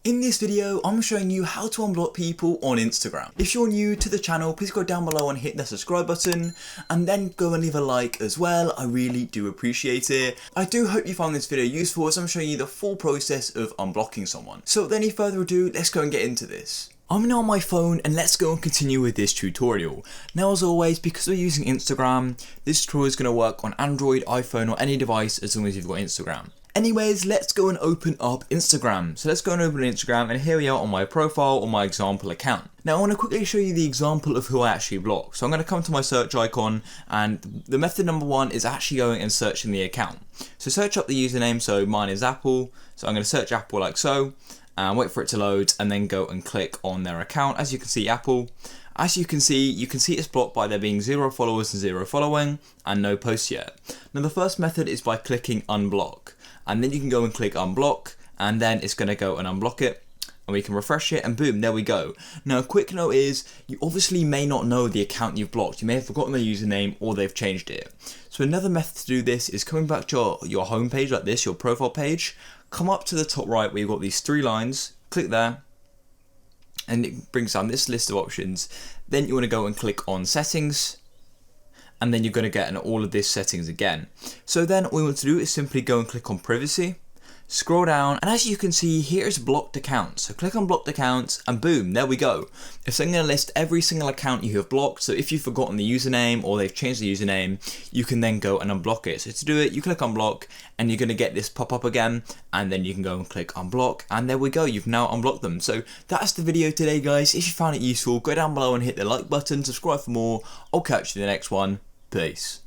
In this video, I'm showing you how to unblock people on Instagram. If you're new to the channel, please go down below and hit the subscribe button and then go and leave a like as well. I really do appreciate it. I do hope you found this video useful as I'm showing you the full process of unblocking someone. So without any further ado, let's go and get into this. I'm now on my phone and let's go and continue with this tutorial. Now as always, because we're using Instagram, this tutorial is going to work on Android, iPhone or any device as long as you've got Instagram. Anyways, let's go and open up Instagram. So let's go and open Instagram and here we are on my profile or my example account. Now I want to quickly show you the example of who I actually blocked. So I'm going to come to my search icon and the method number one is actually going and searching the account. So search up the username, so mine is Apple. So I'm going to search Apple like so and wait for it to load and then go and click on their account. As you can see, Apple. As you can see it's blocked by there being 0 followers and 0 following and no posts yet. Now the first method is by clicking unblock. And then you can go and click unblock and then it's going to go and unblock it and we can refresh it and boom, there we go. Now a quick note is you obviously may not know the account you've blocked. You may have forgotten their username or they've changed it. So another method to do this is coming back to your home page like this, your profile page. Come up to the top right where you've got these 3 lines, click there and it brings down this list of options. Then you want to go and click on settings. And then you're going to get all of these settings again. So then all we want to do is simply go and click on privacy, scroll down, and as you can see, here's blocked accounts. So click on blocked accounts and boom, there we go. It's then going to list every single account you have blocked. So if you've forgotten the username or they've changed the username, you can then go and unblock it. So to do it, you click unblock and you're going to get this pop up again and then you can go and click unblock and there we go, you've now unblocked them. So that's the video today guys. If you found it useful, go down below and hit the like button, subscribe for more. I'll catch you in the next one. Peace.